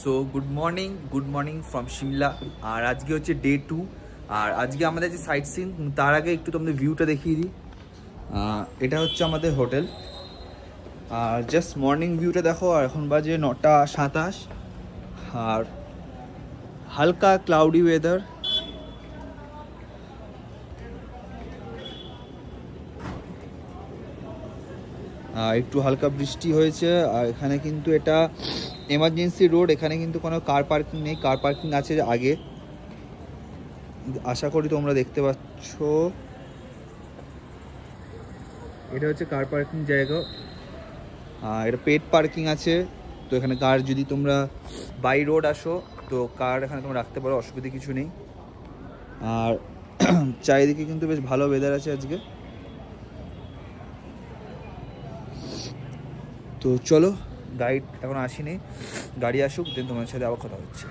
So good morning from Shimla. আর আজকে হচ্ছে ডে 2। আর আজকে আমাদের যে সাইট সিন, তার আগে একটু তোমাদের ভিউটা দেখিয়ে দিই। এটা হচ্ছে আমাদের হোটেল। আর জাস্ট মর্নিং ভিউটা দেখো। আর এখন বাজে 9:27। আর হালকা ক্লাউডি ওয়েদার। একটু হালকা বৃষ্টি হয়েছে। আর এখানে কিন্তু এটা এমার্জেন্সি রোড, এখানে কিন্তু কোনো কার পার্কিং নেই। কার পার্কিং আছে আগে, আশা করি তোমরা দেখতে পাচ্ছ। এটা হচ্ছে কার পার্কিং জায়গা। এটা পেড পার্কিং আছে। তো এখানে কার যদি তোমরা বাই রোড আসো তো কার এখানে তোমরা রাখতে পারো, অসুবিধা কিছু নেই। আর চারিদিকে কিন্তু বেশ ভালো ওয়েদার আছে আজকে। তো চলো, গাইড এখন আসেনি, গাড়ি আসুক, দেন তোমার সাথে আবার কথা হচ্ছে।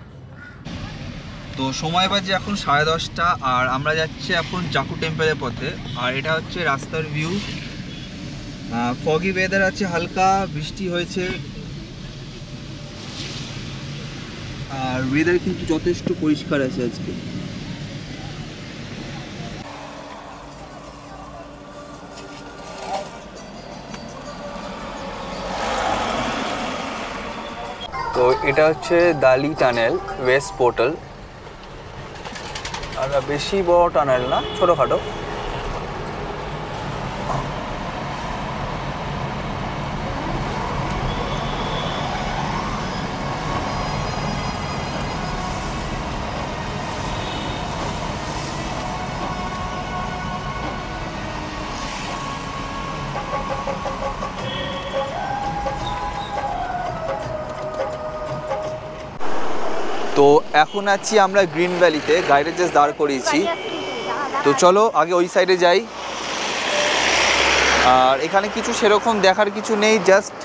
তো সময় বাজে এখন 10:30। আর আমরা যাচ্ছি এখন জাকু টেম্পলের পথে। আর এটা হচ্ছে রাস্তার ভিউ। ফগি ওয়েদার আছে, হালকা বৃষ্টি হয়েছে। আর ওয়েদার কিন্তু যথেষ্ট পরিষ্কার আছে আজকে। তো এটা হচ্ছে দালি টানেল ওয়েস্ট পোর্টাল। আর বেশি বড় টানেল না, ছোটোখাটো। তো এখন আছি আমরা গ্রিন ভ্যালিতে, গাড়িটা জাস্ট দাঁড় করিয়েছি। তো চলো আগে ওই সাইডে যাই। আর এখানে কিছু সেরকম দেখার কিছু নেই, জাস্ট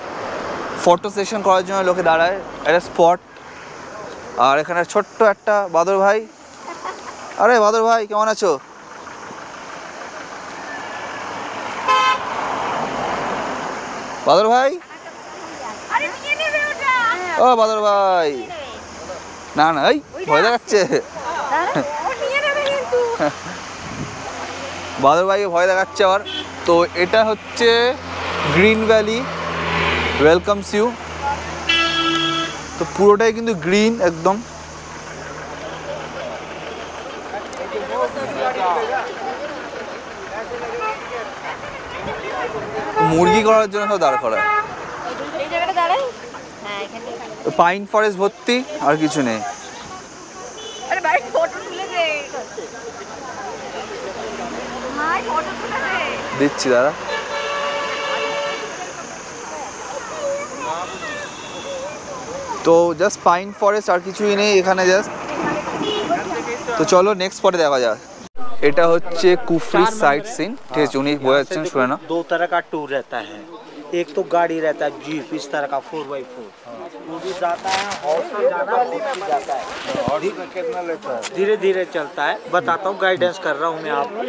ফটো সেশন করার জন্য লোকে দাঁড়ায়, একটা স্পট। আর এখানে ছোট্ট একটা বাদর ভাই। আরে বাদর ভাই, কেমন আছো? বাদর ভাই, ও বাদর ভাই, না না এই ভয় দেখাচ্ছে। বাদর ভাইকে ভয় দেখাচ্ছে আবার। তো এটা হচ্ছে গ্রিন ভ্যালি ওয়েলকামস ইউ। তো পুরোটাই কিন্তু গ্রিন একদম। মুরগি করার জন্য সব দাঁড় করায়। পাইন ফরেস্ট ভর্তি, আর কিছু নেই। দিচ্ছি দাদা। তো জাস্ট পাইন ফরেস্ট, আর কিছুই নেই এখানে জাস্ট। তো চলো নেক্সট স্পটে দেখা যাক। এটা হচ্ছে কুফরি সাইট সিন, ঠিক আছে? উনি বোঝাচ্ছেন, শুনে না। दो तरह का टूर रहता है, एक तो गाड़ी रहता है जीप, इस तरह का 4x4, वो भी जाता है हॉर्स पे जाना जाता है, धीरे धीरे चलता है। बताता हूँ, गाइडेंस कर रहा हूँ मैं आपको।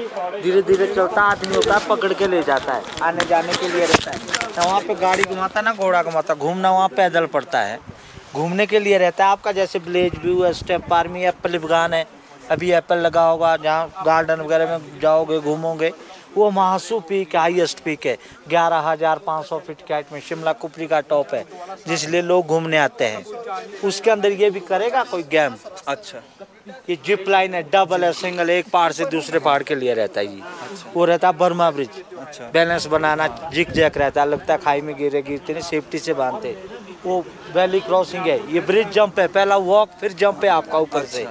धीरे धीरे चलता आदमी होता है, पकड़ के ले जाता है, आने जाने के लिए रहता है। तो वहाँ पे गाड़ी घुमाता ना, घोड़ा घुमाता, घूमना वहाँ पैदल पड़ता है, घूमने के लिए रहता है आपका। जैसे विलेज व्यू, स्टेप फार्मी, एप्पल बागान है, अभी एप्पल लगा होगा, जहाँ गार्डन वगैरह में जाओगे घूमोगे। वो महासू पीक हाईएस्ट पीक है, 11,500 फीट की हाइट में शिमला कुफरी का टॉप है, जिसलिए लोग घूमने आते हैं। उसके अंदर ये भी करेगा कोई गेम। अच्छा, ये जिप लाइन है, डबल है, सिंगल है, एक पहाड़ से दूसरे पहाड़ के लिए रहता है ये। वो रहता है बर्मा ब्रिज। अच्छा, बैलेंस बनाना, जिक जैक रहता है, लगता है खाई में गिरते नहीं, सेफ्टी से बांधते। वो वैली क्रॉसिंग है, ये ब्रिज जंप है, पहला वॉक फिर जंप है आपका ऊपर से।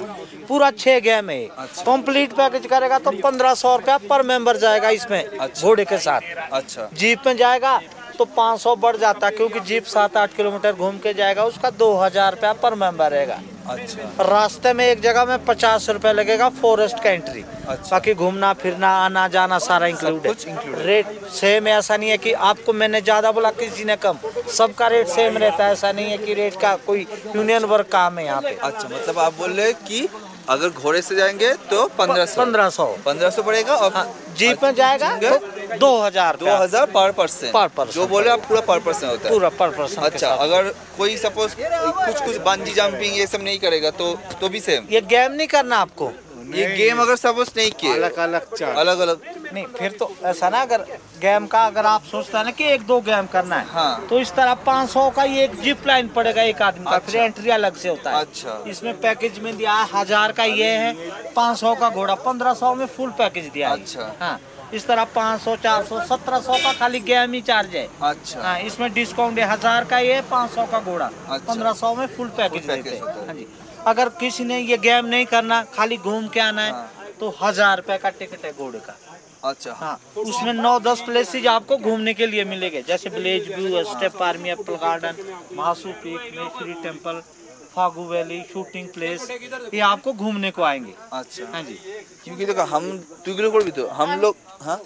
पूरा 6 गेम है। कंप्लीट पैकेज करेगा तो 1500 रुपया पर मेंबर जाएगा इसमें, घोड़े के साथ। अच्छा, जीप में जाएगा तो 500 बढ़ जाता है, क्योंकि जीप 7-8 किलोमीटर घूम के जाएगा, उसका 2000 रुपया पर मेंबर रहेगा। अच्छा, रास्ते में एक जगह में 50 रुपए लगेगा फॉरेस्ट का एंट्री। अच्छा। बाकी घूमना फिरना आना जाना सारा इंक्लूड है। रेट सेम है, ऐसा नहीं है कि आपको मैंने ज्यादा बोला किसी ने कम, सबका रेट सेम रहता है। ऐसा नहीं है कि रेट का कोई यूनियन वर्क काम है यहाँ पे। अच्छा, मतलब आप बोल रहे कि अगर घोड़े से जाएंगे तो 1500 1500 पड़ेगा। और जीप में जाएगा तो 2000 2000 पर पर्सन। पर पर्सन जो बोले आप पूरा पर पर्सन होता है? पूरा पर पर्सन। अच्छा, अगर कोई सपोज कुछ बंजी जंपिंग ये सब नहीं करेगा तो भी सेम? ये गेम नहीं करना आपको, ये गेम अगर सपोज नहीं किए अलग अलग नहीं, फिर तो ऐसा ना, अगर गेम का अगर आप सोचते हैं ना कि 1-2 गेम करना है, हाँ। तो इस तरह 500 का ये एक जिप लाइन पड़ेगा एक आदमी का। अच्छा। फिर एंट्री अलग से होता है। अच्छा। इसमें पैकेज में दिया है 1000 का ये है, 500 का घोड़ा, 1500 में फुल पैकेज दिया है। अच्छा। हाँ, इस तरह 500, 400, 1700 का खाली गेम ही चार्ज है। अच्छा। हाँ, इसमें डिस्काउंट है, 1000 का ये, 500 का घोड़ा, अच्छा। 1500 में फुल पैकेज देते होता है। हैं। हाँ जी, अगर किसी ने ये गेम नहीं करना, खाली घूम के आना है, हाँ। तो 1000 रुपए का टिकट है घोड़े का। अच्छा। हाँ, उसमें 9-10 प्लेसेज आपको घूमने के लिए मिलेंगे, जैसे village view, step army, apple garden, Mahasu peak, Meshri temple, Fagu valley, shooting place, ये आपको घूमने को आएंगे। अच्छा। हाँ जी, क्योंकि देखो हम तुगलो को भी तो हम लोग, हाँ,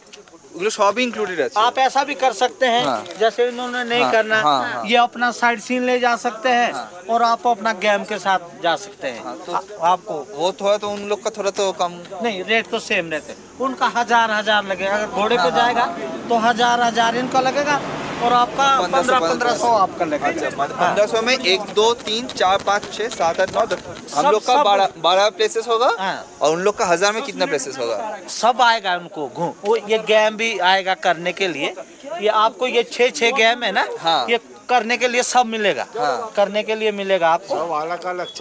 ওগুলো সবই ইনক্লুডেড আছে। आप ऐसा भी कर सकते हैं, हाँ। जैसे इन्होंने नहीं हाँ, करना, हाँ। ये अपना साइड सीन ले जा सकते हैं, हाँ। और आप अपना गेम के साथ जा सकते हैं। हाँ, तो आपको वो थोड़ा तो उन लोग का थोड़ा तो कम नहीं, रेट तो सेम रहते, उनका 1000 लगेगा। अगर घोड़े पे जाएगा तो 1000 इनका लगेगा, और आपका 1500 आपका लगेगा। अच्छा, 1500 में 1 2 3 4 5 6 7 8 9 10 हम लोग का 12 प्लेसेस होगा। हाँ। और उन लोग का 1000 में कितना प्लेसेस होगा? सब आएगा उनको घूम, वो ये गेम भी आएगा करने के लिए। ये आपको ये 6 गेम है ना, हाँ। ये करने के लिए सब मिलेगा। हाँ। करने के लिए मिलेगा आपको,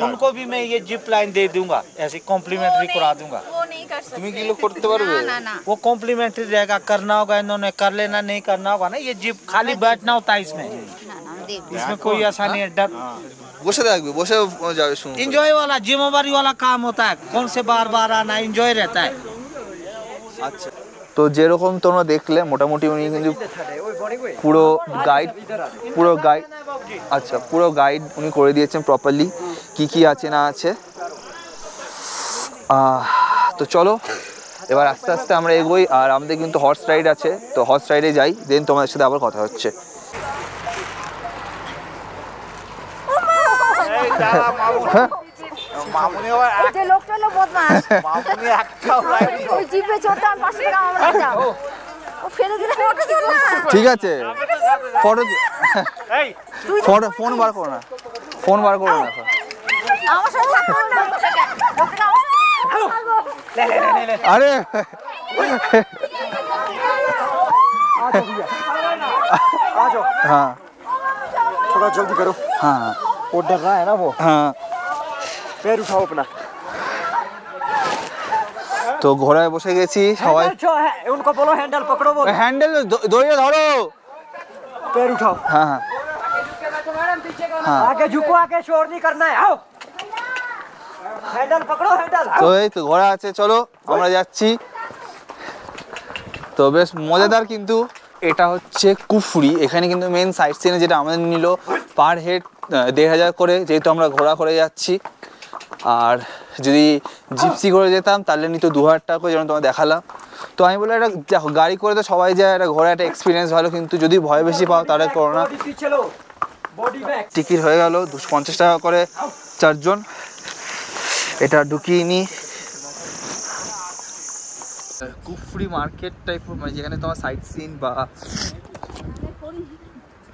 उनको भी मैं ये जिप लाइन दे दूंगा, ऐसे कॉम्प्लीमेंट्री करा दूंगा। वो नहीं कर सकते। তুমি কি লোক করতে পারবে? ना ना वो कॉम्प्लीमेंट्री रहेगा, करना होगा इन्होंने, कर लेना, नहीं करना होगा ना, ये जिप खाली बैठना होता है इसमें। ना ना हम देख इसमें कोई ऐसा नहीं है, डर বসে থাকবে, বসে যাবে শুনুন। इंजॉय वाला, जिम्मेवारी वाला काम होता है, कौन से बार बार आना, इंजॉय रहता है। আচ্ছা, তো যেরকম তোমরা দেখলে মোটামুটি উনি কিন্তু পুরো গাইড আচ্ছা পুরো গাইড উনি করে দিয়েছেন প্রপারলি, কি আছে না আছে। তো চলো এবার আস্তে আস্তে আমরা এগোই, আর আমাদের কিন্তু হর্স রাইড আছে, তো হর্স রাইডে যাই, দেন তোমাদের সাথে আবার কথা হচ্ছে। যে লোকটা হলো বদমাস, ওই জিপে চড়তে আর 500 টাকা আমরা দিতাম। ও ফেলে দিলে ফটো দিল না। ঠিক আছে, ফটো ফোন বার করো না, ফোন বার করো না। আমার সাথে থাকবো না, লোকটাকে আমার সাথে থাকবো। আরে हाँ थोड़ा जल्दी करो। हाँ वो डर रहा है ना, वो हाँ। पैर उठाओ अपना। তো ঘোড়ায় বসে গেছি সবাই। उनको बोलो हैंडल पकड़ो, वो হ্যান্ডেল দড়িয়ে ধরো। पैर उठाओ। हाँ हाँ हाँ। आगे झुको, आगे शोर नहीं करना है, आओ हैंडल पकड़ो, हैंडल। তো এই তো ঘোড়া আছে, চলো আমরা যাচ্ছি। তো বেশ মজাদার, কিন্তু এটা হচ্ছে কুফরি। এখানে কিন্তু মেন সাইট সিনে যেটা আমাদের নিল পার হেড 1500 করে, যেহেতু আমরা ঘোড়া করে যাচ্ছি। আর যদি জিপসি করে যেতাম তাহলে নিত 2000 টাকা করে, যেমন তোমার দেখালাম। তো আমি বললাম এটা দেখো গাড়ি করে তো সবাই যায়, একটা ঘোড়া একটা এক্সপিরিয়েন্স ভালো, কিন্তু যদি ভয় বেশি পাও তাহলে করো না। টিকিট হয়ে গেল 250 টাকা করে 4 জন। এটা ঢুকিয়ে নি কুফরি মার্কেট টাইপ, মানে যেখানে তোমার সাইট সিন বা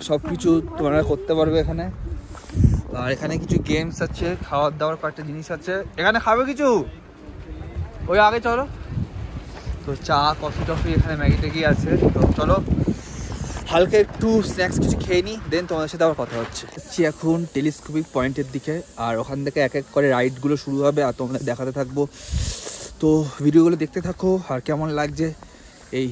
সব কিছু তোমরা করতে পারবে এখানে। আর এখানে কিছু গেমস আছে, খাওয়ার দাওয়ার কয়েকটা জিনিস আছে। এখানে খাবে কিছু? ওই আগে চলো। তো চা কফি টফি এখানে ম্যাগি ট্যাগি আছে। তো চলো হালকা একটু স্ন্যাক্স কিছু খেয়ে নিই, দেন তোমাদের সাথে আবার কথা হচ্ছে। এখন টেলিস্কোপিক পয়েন্টের দিকে, আর ওখান থেকে এক এক করে রাইডগুলো শুরু হবে, আর তোমাদের দেখাতে থাকবো। তো ভিডিওগুলো দেখতে থাকো, আর কেমন লাগছে এই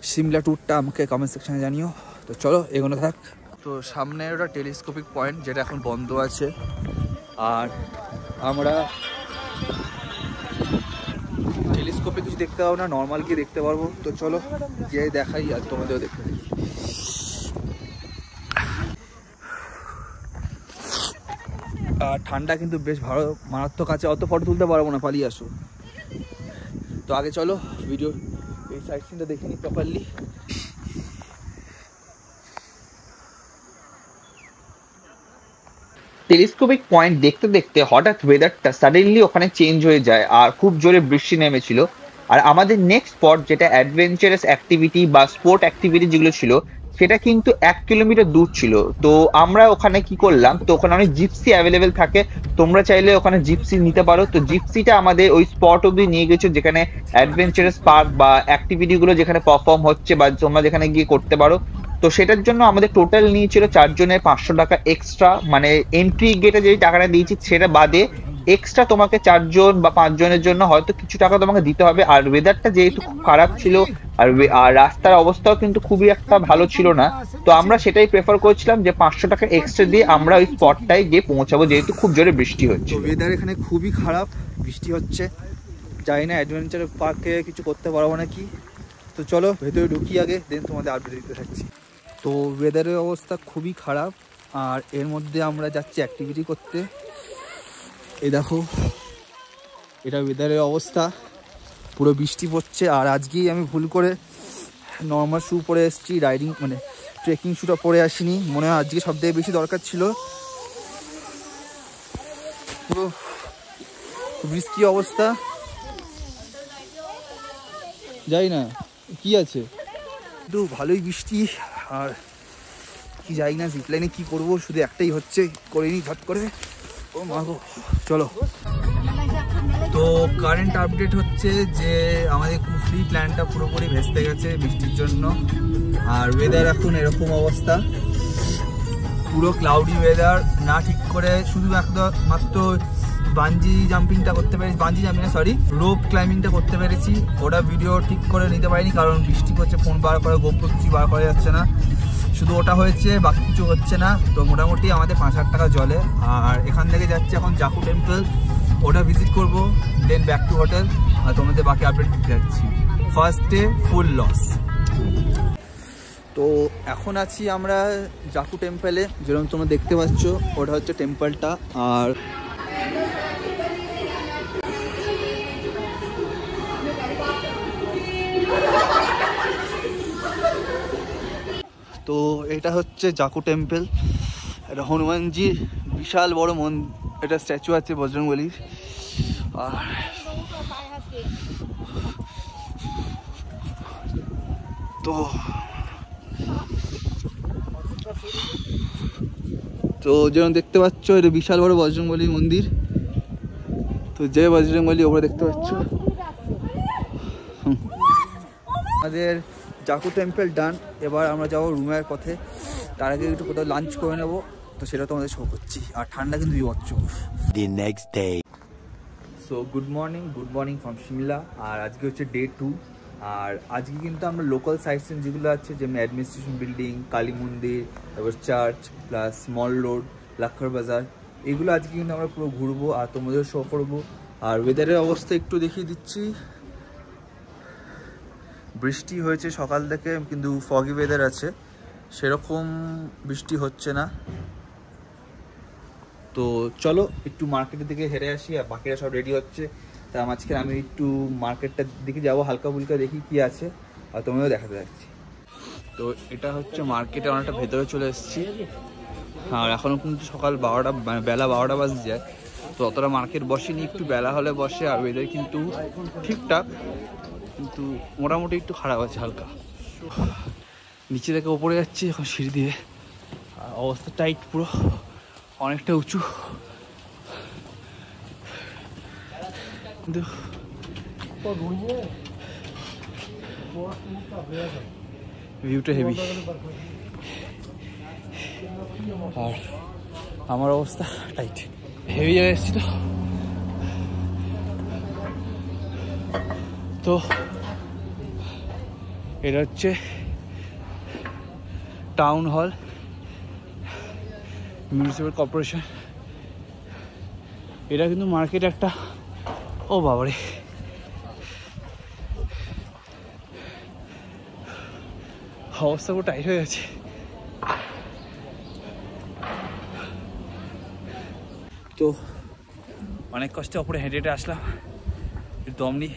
সিমলা ট্যুরটা আমাকে কমেন্ট সেকশানে জানিও। তো চলো এগোনো থাক। তো সামনে ওটা টেলিস্কোপিক পয়েন্ট, যেটা এখন বন্ধ আছে, আর আমরা টেলিস্কোপে কিছু দেখতে পাবো না, নর্মাল গিয়ে দেখতে পারবো। তো চলো গিয়ে দেখাই, আর তোমাদেরও দেখতে দেখি। আর ঠান্ডা কিন্তু বেশ ভালো, মারাত্মক আছে, অত ফটো তুলতে পারবো না, পালিয়ে আসো। তো আগে চলো ভিডিও এই সাইড সিনটা দেখে নিই প্রপারলি। টেলিস্কোপিক পয়েন্ট দেখতে দেখতে হঠাৎ ওয়েদারটা সাডেনলি ওখানে চেঞ্জ হয়ে যায়, আর খুব জোরে বৃষ্টি নেমেছিল। আর আমাদের নেক্সট স্পট যেটা অ্যাডভেঞ্চারাস অ্যাক্টিভিটি বা স্পোর্ট অ্যাক্টিভিটি যেগুলো ছিল সেটা কিন্তু 1 কিলোমিটার দূর ছিল। তো আমরা ওখানে কি করলাম, তো ওখানে অনেক জিপসি অ্যাভেলেবেল থাকে, তোমরা চাইলে ওখানে জিপসি নিতে পারো। তো জিপসিটা আমাদের ওই স্পট অব্দি নিয়ে গেছে যেখানে অ্যাডভেঞ্চারাস পার্ক বা অ্যাক্টিভিটি গুলো যেখানে পারফর্ম হচ্ছে বা তোমরা যেখানে গিয়ে করতে পারো। তো সেটার জন্য আমাদের টোটাল নিয়েছিল 4 জনের 500 টাকা এক্সট্রা, মানে এন্ট্রি গেটে যে টাকাটা দিয়েছি সেটা বাদে এক্সট্রা তোমাকে 4 জন বা 5 জনের জন্য হয়তো কিছু টাকা তোমাকে দিতে হবে। আর ওয়েদারটা যেহেতু খুব খারাপ ছিল আর রাস্তার অবস্থাও কিন্তু খুবই একটা ভালো ছিল না, তো আমরা সেটাই প্রেফার করছিলাম যে 500 টাকা এক্সট্রা দিয়ে আমরা ওই স্পটটায় গিয়ে পৌঁছাবো, যেহেতু খুব জোরে বৃষ্টি হচ্ছে। ওয়েদার এখানে খুবই খারাপ, বৃষ্টি হচ্ছে, যাই না অ্যাডভেঞ্চার পার্কে কিছু করতে পারবো নাকি। তো চলো ভেতরে ঢুকি আগে, দেন তোমাদের আপডেট দিতে থাকছি। তো ওয়েদারের অবস্থা খুবই খারাপ, আর এর মধ্যে আমরা যাচ্ছি অ্যাক্টিভিটি করতে। এই দেখো এটা ওয়েদারের অবস্থা, পুরো বৃষ্টি পড়ছে। আর আজকেই আমি ভুল করে নর্মাল শু পরে এসেছি, রাইডিং মানে ট্রেকিং শুটা পরে আসিনি, মনে হয় আজকে সব থেকে বেশি দরকার ছিল। পুরো রিস্কি অবস্থা, যাই না কি আছে, কিন্তু ভালোই বৃষ্টি। আর কি যাই না জিপলাইনে কি করব, শুধু একটাই হচ্ছে করে নি ঝট করে। ও মা গো, চলো। তো কারেন্ট আপডেট হচ্ছে যে আমাদের কুফরি প্ল্যানটা পুরোপুরি ভেস্তে গেছে বৃষ্টির জন্য। আর ওয়েদার এখন এরকম অবস্থা, পুরো ক্লাউডি ওয়েদার, না ঠিক করে শুধু মাত্র বাঞ্জি জাম্পিংটা করতে পেরেছি, রোপ ক্লাইম্বিংটা করতে পেরেছি। ওটা ভিডিও ঠিক করে নিতে পারিনি কারণ বৃষ্টি করছে, ফোন বার করে গোপ্রো কিছু বার করা যাচ্ছে না, শুধু ওটা হয়েছে, বাকি কিছু হচ্ছে না। তো মোটামুটি আমাদের 5000 টাকা জলে। আর এখান থেকে যাচ্ছে এখন জাকু টেম্পল, ওটা ভিজিট করবো, দেন ব্যাক টু হোটেল। আর তোমাদের বাকি আপডেট দিতে যাচ্ছি। First day full loss. তো এখন আছি আমরা জাকু টেম্পলে, যেরকম তোমরা দেখতে পাচ্ছ ওটা হচ্ছে টেম্পলটা। আর তো এটা হচ্ছে জাকু টেম্পল, এটা হনুমানজির বিশাল বড় এটা স্ট্যাচু আছে বজরংবলীর। আর তো যেরকম দেখতে পাচ্ছ এটা বিশাল বড় বজরংবলীর মন্দির। তো যে বজরংবলী ওপরে দেখতে পাচ্ছ। আমাদের জাকু টেম্পল ডান, এবার আমরা যাবো রুমের পথে। তার আগে একটু কোথাও লাঞ্চ করে নেবো, তো সেটা তোমাদের শো করছি। আর ঠান্ডা কিন্তু বিভৎস। The next day. So good morning from Shimla. আর আজকে হচ্ছে ডে 2। আর আজকে কিন্তু আমরা লোকাল সাইট সিন যেগুলো আছে, যেমন অ্যাডমিনিস্ট্রেশন বিল্ডিং, কালী মন্দির, তারপর চার্চ, প্লাস স্মল রোড, লাক্ষর বাজার, এগুলো আজকে কিন্তু আমরা পুরো ঘুরবো আর তোমাদের শো করবো। আর ওয়েদারের অবস্থা একটু দেখিয়ে দিচ্ছি। বৃষ্টি হয়েছে সকাল থেকে, কিন্তু ফগি ওয়েদার আছে, সেরকম বৃষ্টি হচ্ছে না। তো চলো একটু মার্কেটের দিকে হেরে আসি, আর বাকিরা সব রেডি হচ্ছে। তার মাঝখানে আমি একটু মার্কেটটার দিকে যাবো, হালকা ফুলকা দেখি কি আছে, আর তুমিও দেখাতে যাচ্ছি। তো এটা হচ্ছে মার্কেটে অনেকটা ভেতরে চলে এসেছি। আর এখনও কিন্তু সকাল 12টা, বেলা 12টা বাজে যায়। তো অতটা মার্কেট বসেনি, একটু বেলা হলে বসে। আর ওয়েদার কিন্তু ঠিকঠাক, কিন্তু মোটামুটি একটু খারাপ আছে হালকা। নিচে থেকে ওপরে যাচ্ছি এখন সিঁড়ি দিয়ে, আর অবস্থা টাইট, পুরো অনেকটা উঁচু, কিন্তু ভিউটা হেভি। আর আমার অবস্থা টাইট, হেভি জায়গায় এসেছি। তো এটা হচ্ছে টাউন হল, মিউনিসিপ্যাল কর্পোরেশন। এটা কিন্তু মার্কেট একটা, ও বাবারে, অবস্থা পুরো টাইট হয়ে গেছে। তো অনেক কষ্টে ওপরে হেঁটে হেঁটে আসলাম, একটু দম নিই।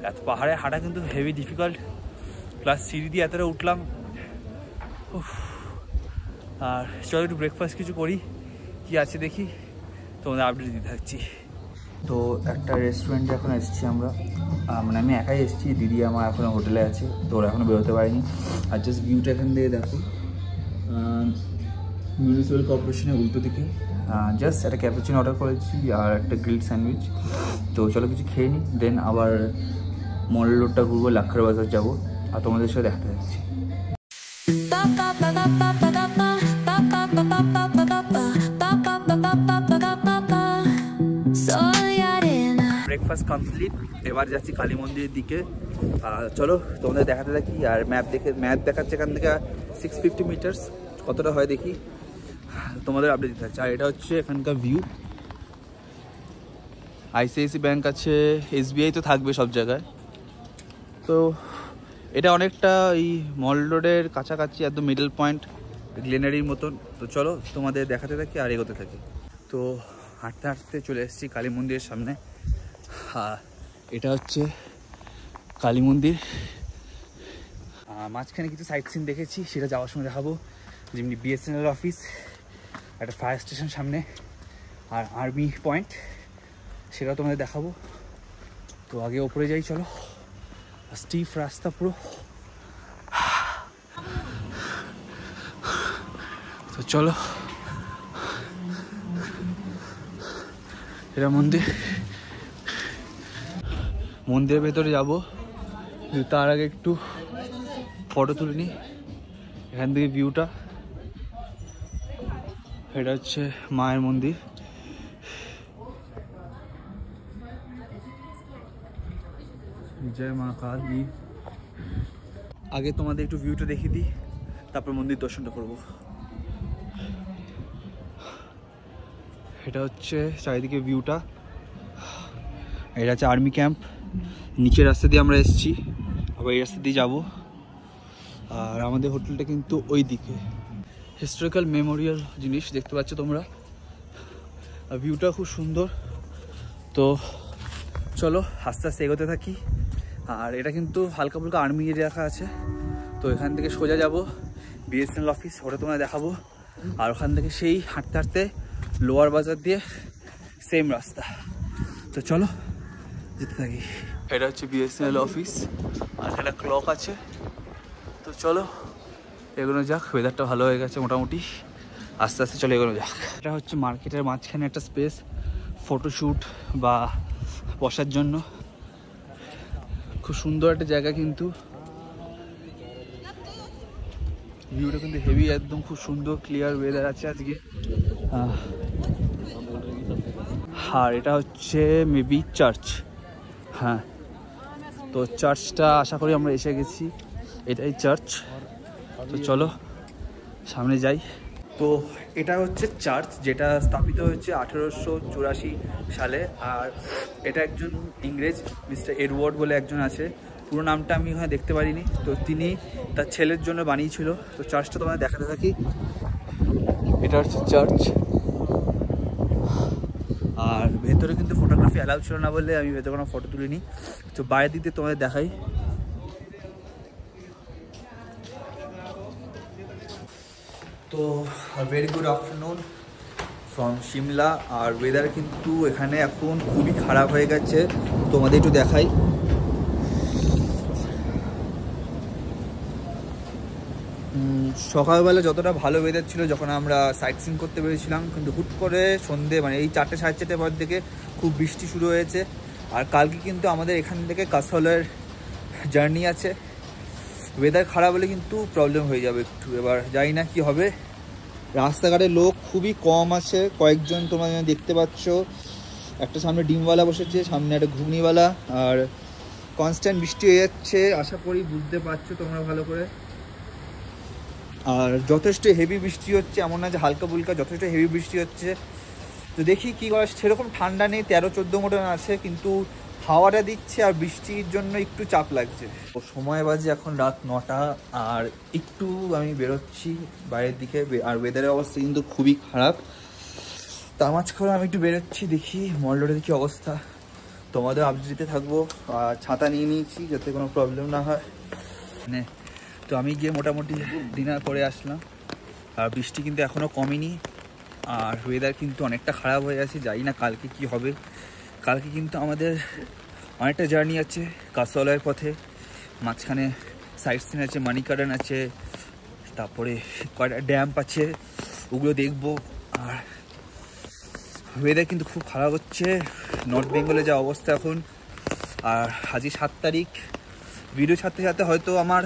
এত পাহাড়ে হাঁটা কিন্তু হেভি ডিফিকাল্ট, প্লাস সিঁড়ি দিয়ে এতটা উঠলাম। আর চলো একটু ব্রেকফাস্ট কিছু করি, কি আছে দেখি, তোমাদের আপডেট দিতে থাকছি। তো একটা রেস্টুরেন্টে এখন এসেছি আমরা, মানে আমি একাই এসেছি, দিদি আমার এখনও হোটেলে আছে, তো ওরা এখনও বেরোতে পারেনি। আর জাস্ট ভিউটা এখান দিয়ে দেখো, মিউনিসিপ্যাল কর্পোরেশনের উল্টো দিকে। জাস্ট একটা ক্যাপুচিনো অর্ডার করেছি আর একটা গ্রিলড স্যান্ডউইচ। তো চলো কিছু খেয়ে নিই, দেন আবার মল রোডটা ঘুরবো, লাক্ষার বাজার যাবো, আর তোমাদের সাথে দেখতে যাচ্ছি। ব্রেকফাস্ট কমপ্লিট, এবার যাচ্ছি কালী মন্দিরের দিকে। চলো তোমাদের দেখাতে থাকি। আর ম্যাপ দেখাচ্ছে এখান থেকে 650 মিটার্স, কতটা হয় দেখি, তোমাদের আপডেট দিতে থাকছে। আর এটা হচ্ছে এখানকার ভিউ। ICICI ব্যাংক আছে, SBI তো থাকবে সব জায়গায়। তো এটা অনেকটা এই মল রোডের কাছাকাছি, একদম মিডল পয়েন্ট, গ্লেনারির মতন। তো চলো তোমাদের দেখাতে থাকি আর এগোতে থাকি। তো হাঁটতে হাঁটতে চলে এসেছি কালী মন্দিরের সামনে। এটা হচ্ছে কালী মন্দির। মাঝখানে কিছু সাইট সিন দেখেছি, সেটা যাওয়ার সময় দেখাবো। যেমনি BSNL অফিস, একটা ফায়ার স্টেশন সামনে, আর আর্মি পয়েন্ট, সেটাও তোমাদের দেখাবো। তো আগে ওপরে যাই, চলো। স্টিফ রাস্তা পুরো। তো চলো, এটা মন্দিরের ভেতরে যাবো, তার আগে একটু ফটো তুলে নিই। এখান থেকে ভিউটা, এটা হচ্ছে মায়ের মন্দির। জয় মা কালী। আগে তোমাদের একটু ভিউটা দেখিয়ে দিই, তারপর মন্দির দর্শনটা করবো। এটা হচ্ছে চারিদিকে ভিউটা। এটা হচ্ছে আর্মি ক্যাম্প। নিচের রাস্তা দিয়ে আমরা এসেছি, আবার এই রাস্তা দিয়ে যাবো। আর আমাদের হোটেলটা কিন্তু ওই দিকে। হিস্টোরিক্যাল মেমোরিয়াল জিনিস দেখতে পাচ্ছ তোমরা, আর ভিউটা খুব সুন্দর। তো চলো আস্তে আস্তে এগোতে থাকি। আর এটা কিন্তু হালকা ফুলকা আর্মি রাখা আছে। তো এখান থেকে সোজা যাব BSNL অফিস, ওটা তোমরা দেখাবো। আর ওখান থেকে সেই হাঁটতে হাঁটতে লোয়ার বাজার দিয়ে সেম রাস্তা। তো চলো যেতে থাকি। এটা হচ্ছে BSNL অফিস, আর একটা ক্লক আছে। তো চলো এগোনো যাক। ওয়েদারটা ভালো হয়ে গেছে মোটামুটি, আস্তে আস্তে চলো এগোনো যাক। এটা হচ্ছে মার্কেটের মাঝখানে একটা স্পেস, ফটোশ্যুট বা বসার জন্য। খুব সুন্দর একটা জায়গা, কিন্তু ভিউটা কিন্তু হেভি, একদম খুব সুন্দর ক্লিয়ার ওয়েদার আছে আজকে। আর এটা হচ্ছে মেবি চার্চ। হ্যাঁ, তো চার্চটা আশা করি আমরা এসে গেছি, এটাই চার্চ। তো চলো সামনে যাই। তো এটা হচ্ছে চার্চ, যেটা স্থাপিত হয়েছে 1884 সালে। আর এটা একজন ইংরেজ, মিস্টার এডওয়ার্ড বলে একজন আছে, পুরো নামটা আমি ওখানে দেখতে পারিনি। তো তিনি তার ছেলের জন্য বানিয়েছিল। তো চার্চটা তোমাদের দেখাতে থাকি। এটা হচ্ছে চার্চ। আর ভেতরে কিন্তু ফটোগ্রাফি অ্যালাউ ছিল না বলে আমি ভেতরে কোনো ফটো তুলিনি। তো বাইরের দিক দিয়ে তোমাদের দেখাই। তো very good afternoon from Shimla. আর ওয়েদার কিন্তু এখানে এখন খুবই খারাপ হয়ে গেছে, তোমাদের একটু দেখাই। সকালবেলা যতটা ভালো ওয়েদার ছিল যখন আমরা সাইট সিন করতে পেরেছিলাম, কিন্তু হুট করে সন্ধে মানে এই 4টে সাড়ে 4টের পর থেকে খুব বৃষ্টি শুরু হয়েছে। আর কালকে কিন্তু আমাদের এখান থেকে কাসলের জার্নি আছে। ওয়েদার খারাপ হলে কিন্তু প্রবলেম হয়ে যাবে একটু, এবার জানি না কি হবে। রাস্তাঘাটে লোক খুবই কম আছে, কয়েকজন তোমরা দেখতে পাচ্ছ। একটা সামনে ডিমওয়ালা বসেছে, সামনে একটা ঘুগনিওয়ালা। আর কনস্ট্যান্ট বৃষ্টি হয়ে যাচ্ছে, আশা করি বুঝতে পারছো তোমরা ভালো করে। আর যথেষ্ট হেভি বৃষ্টি হচ্ছে, এমন না যে হালকা ফুলকা, যথেষ্ট হেভি বৃষ্টি হচ্ছে। তো দেখি কী করে। সেরকম ঠান্ডা নেই, 13-14 মতন আছে, কিন্তু হাওয়াটা দিচ্ছে আর বৃষ্টির জন্য একটু চাপ লাগছে। তো সময় বাজে এখন রাত 9টা, আর একটু আমি বেরোচ্ছি বাইরের দিকে। আর ওয়েদারের অবস্থা কিন্তু খুবই খারাপ। তার মাঝখানে আমি একটু বেরোচ্ছি, দেখি মল রোডের কী অবস্থা, তোমাদের আপডেট দিতে থাকবো। আর ছাতা নিয়ে নিয়েছি যাতে কোনো প্রবলেম না হয়। মানে তো আমি গিয়ে মোটামুটি ডিনার করে আসলাম। আর বৃষ্টি কিন্তু এখনও কমেনি, আর ওয়েদার কিন্তু অনেকটা খারাপ হয়ে আছে। জানি না কালকে কি হবে, কালকে কিন্তু আমাদের অনেকটা জার্নি আছে কাঁসালয়ের পথে, মাঝখানে সাইট সিন আছে, মানি গার্ডেন আছে, তারপরে কয়টা ড্যাম্প আছে, ওগুলো দেখবো। আর ওয়েদার কিন্তু খুব খারাপ হচ্ছে নর্থ বেঙ্গলে যা অবস্থা এখন। আর আজই 7 তারিখ, ভিডিও ছাড়তে ছাড়তে হয়তো আমার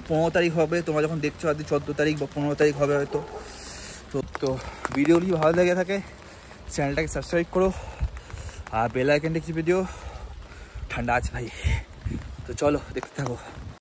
15 তারিখ হবে, তোমরা যখন দেখছো আজকে 14 তারিখ বা 15 তারিখ হবে হয়তো। তো ভিডিওগুলি ভালো লেগে থাকে চ্যানেলটাকে সাবস্ক্রাইব করো আর বেল আইকনটা টিপে দিও। ঠান্ডা আছে ভাই, তো চলো দেখতে থাকো।